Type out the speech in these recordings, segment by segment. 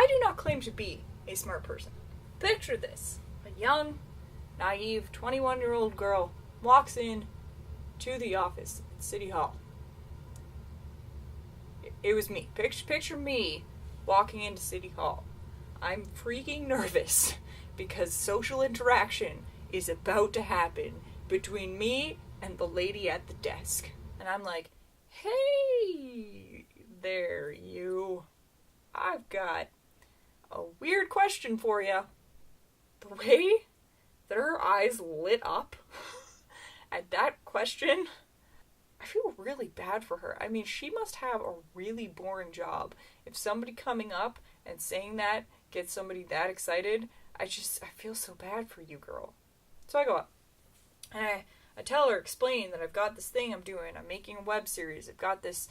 do not claim to be a smart person. Picture this. A young, naive, 21-year-old girl walks in to the office at City Hall. It was me. Picture me walking into City Hall. I'm freaking nervous because social interaction is about to happen between me and the lady at the desk. And I'm like, hey there, you. I've got a weird question for you. The way that her eyes lit up at that question, I feel really bad for her. I mean, she must have a really boring job. If somebody coming up and saying that gets somebody that excited, I feel so bad for you, girl. So I go up, and I tell her, explain that I've got this thing I'm doing. I'm making a web series. I've got this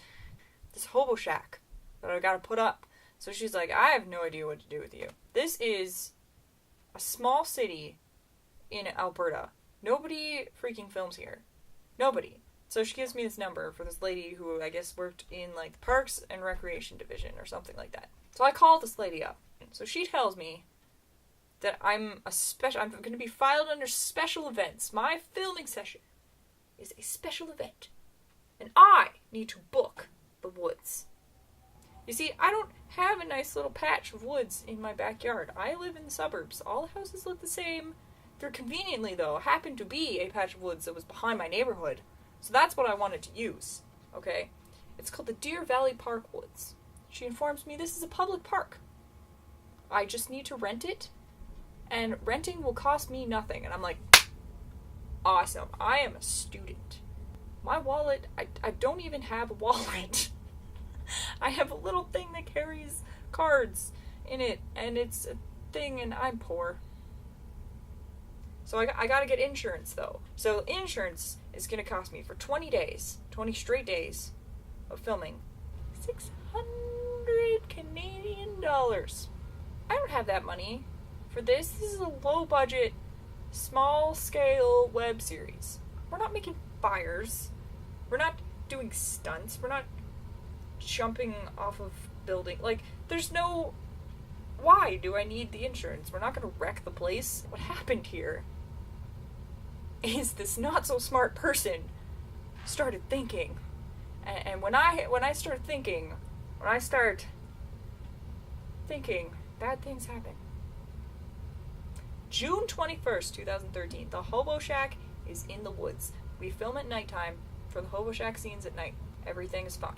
Hobo Shack that I've got to put up. So she's like, I have no idea what to do with you. This is a small city in Alberta. Nobody freaking films here. Nobody. So she gives me this number for this lady who I guess worked in like the Parks and Recreation Division or something like that. So I call this lady up. So she tells me that I'm going to be filed under special events. My filming session is a special event. And I need to book the woods. You see, I don't have a nice little patch of woods in my backyard. I live in the suburbs. All the houses look the same. There conveniently, though, happened to be a patch of woods that was behind my neighborhood. So that's what I wanted to use, okay? It's called the Deer Valley Park Woods. She informs me this is a public park. I just need to rent it, and renting will cost me nothing. And I'm like, awesome. I am a student. My wallet, I don't even have a wallet. I have a little thing that carries cards in it, and it's a thing, and I'm poor. So I gotta get insurance, though. So insurance is gonna cost me for 20 days, 20 straight days of filming, 600 Canadian dollars. I don't have that money for this. This is a low-budget, small-scale web series. We're not making fires. We're not doing stunts. We're not jumping off of building. Like, there's no... Why do I need the insurance? We're not gonna wreck the place. What happened here is this not-so-smart person started thinking. And when I start thinking, bad things happen. June 21st, 2013. The Hobo Shack is in the woods. We film at nighttime for the Hobo Shack scenes at night. Everything is fine.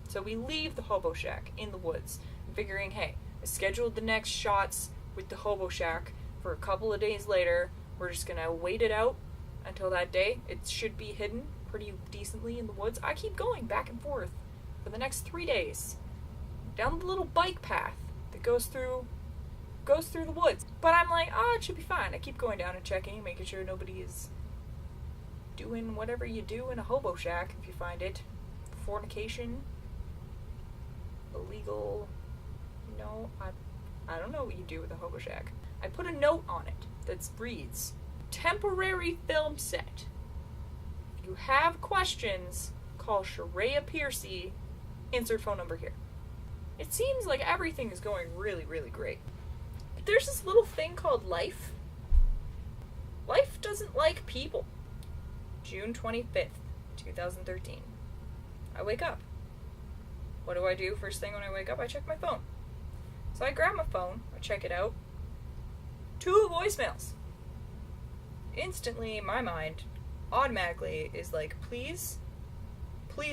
So we leave the Hobo Shack in the woods, figuring, hey, I scheduled the next shots with the Hobo Shack for a couple of days later. We're just gonna wait it out until that day. It should be hidden pretty decently in the woods. I keep going back and forth for the next 3 days down the little bike path that goes through the woods. But I'm like, it should be fine. I keep going down and checking, making sure nobody is doing whatever you do in a Hobo Shack if you find it. Fornication, illegal, I don't know what you do with a Hobo Shack. I put a note on it that reads, temporary film set. If you have questions, call Sharia Piercy, insert phone number here. It seems like everything is going really, really great. But there's this little thing called life. Life doesn't like people. June 25th, 2013. I wake up. What do I do first thing when I wake up? I check my phone. So I grab my phone, I check it out. 2 voicemails. Instantly, my mind automatically is like, please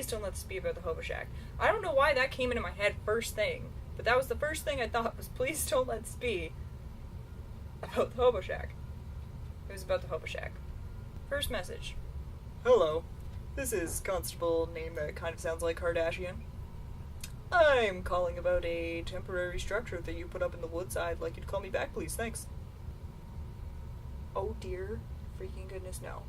don't let this be about the Hobo Shack. I don't know why that came into my head first thing, but that was the first thing I thought was, please don't let this be about the Hobo Shack. It was about the Hobo Shack. First message. Hello. This is Constable, name that kind of sounds like Kardashian. I'm calling about a temporary structure that you put up in the woods. I'd like you to call me back, please. Thanks. Oh dear freaking goodness, no.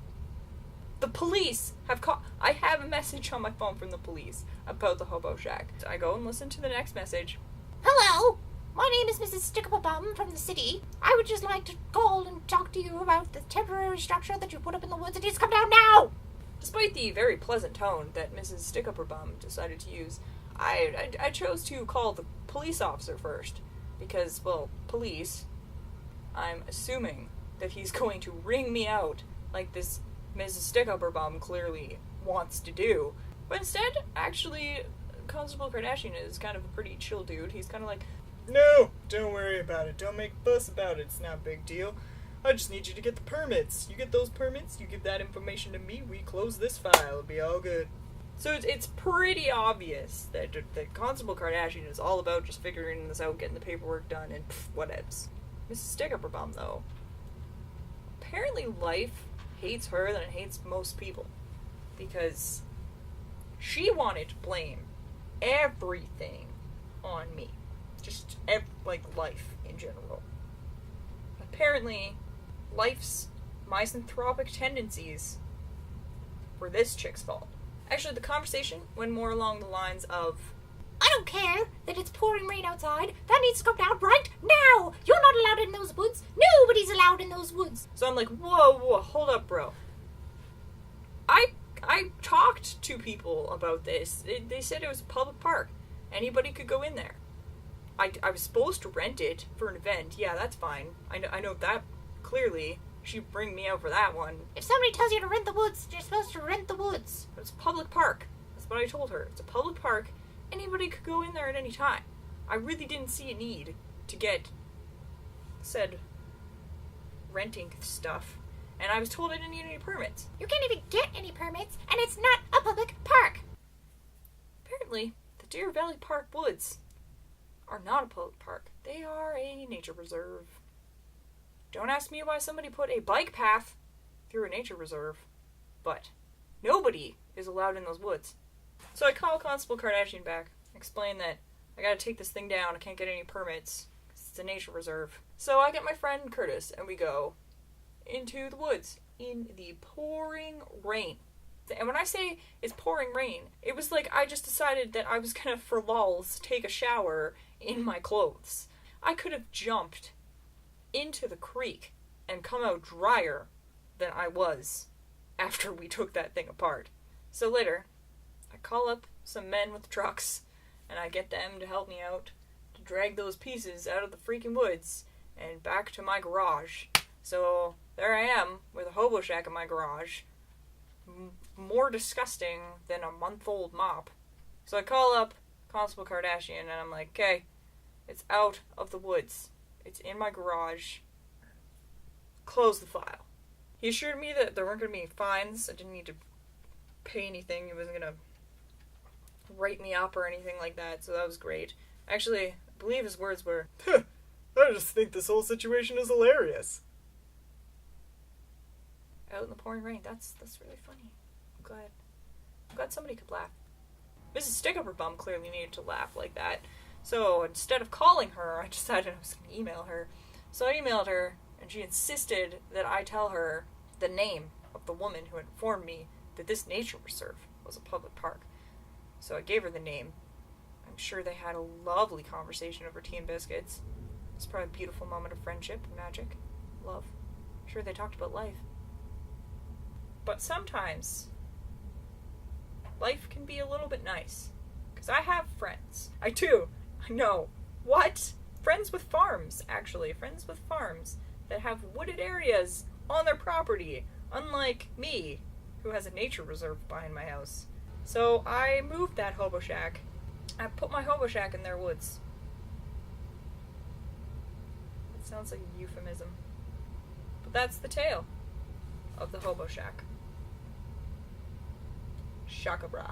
The police have called. I have a message on my phone from the police about the Hobo Shack. So I go and listen to the next message. Hello, my name is Mrs. Stickabum from the city. I would just like to call and talk to you about the temporary structure that you put up in the woods. It needs to come down now! Despite the very pleasant tone that Mrs. Stickabum decided to use, I chose to call the police officer first. because, well, police, I'm assuming that he's going to ring me out like this Mrs. Stick-Up-Her-Bum clearly wants to do. But instead, actually, Constable Kardashian is kind of a pretty chill dude. He's kind of like, no, don't worry about it. Don't make a fuss about it. It's not a big deal. I just need you to get the permits. You get those permits, you give that information to me, we close this file. It'll be all good. So it's pretty obvious that Constable Kardashian is all about just figuring this out, getting the paperwork done, and whatevs. Mrs. Stick-Up-Her-Bum, though, apparently life hates her than it hates most people. Because she wanted to blame everything on me. Just, life in general. Apparently, life's misanthropic tendencies were this chick's fault. Actually, the conversation went more along the lines of, I don't care that it's pouring rain outside. That needs to come down right now. You're not allowed in those woods. Nobody's allowed in those woods. So I'm like, whoa, hold up, bro. I talked to people about this. They said it was a public park. Anybody could go in there. I was supposed to rent it for an event. Yeah, that's fine. I know that clearly. She'd bring me out for that one. If somebody tells you to rent the woods, you're supposed to rent the woods. It's a public park. That's what I told her. It's a public park. Anybody could go in there at any time. I really didn't see a need to get said renting stuff. And I was told I didn't need any permits. You can't even get any permits, and it's not a public park. Apparently, the Deer Valley Park Woods are not a public park. They are a nature reserve. Don't ask me why somebody put a bike path through a nature reserve, but nobody is allowed in those woods. So I call Constable Kardashian back, explain that I gotta take this thing down, I can't get any permits, 'cause it's a nature reserve. So I get my friend Curtis, and we go into the woods in the pouring rain. And when I say it's pouring rain, it was like I just decided that I was gonna, for lulz, take a shower in my clothes. I could have jumped into the creek and come out drier than I was after we took that thing apart. So later, I call up some men with trucks, and I get them to help me out to drag those pieces out of the freaking woods and back to my garage. So there I am with a hobo shack in my garage, more disgusting than a month-old mop. So I call up Constable Kardashian, and I'm like, okay, it's out of the woods. It's in my garage. Close the file. He assured me that there weren't going to be any fines. I didn't need to pay anything. He wasn't going to write me up or anything like that, so that was great. Actually, I believe his words were, I just think this whole situation is hilarious. Out in the pouring rain. That's really funny. I'm glad somebody could laugh. Mrs. Stick-Up-Her-Bum clearly needed to laugh like that. So instead of calling her, I decided I was going to email her. So I emailed her, and she insisted that I tell her the name of the woman who informed me that this nature reserve was a public park. So I gave her the name. I'm sure they had a lovely conversation over tea and biscuits. It's probably a beautiful moment of friendship and magic. Love. I'm sure they talked about life. But sometimes, life can be a little bit nice. Because I have friends. I do. I know. What? Friends with farms, actually. Friends with farms that have wooded areas on their property. Unlike me, who has a nature reserve behind my house. So I moved that hobo shack. I put my hobo shack in their woods. It sounds like a euphemism. But that's the tale of the hobo shack. Shaka bra.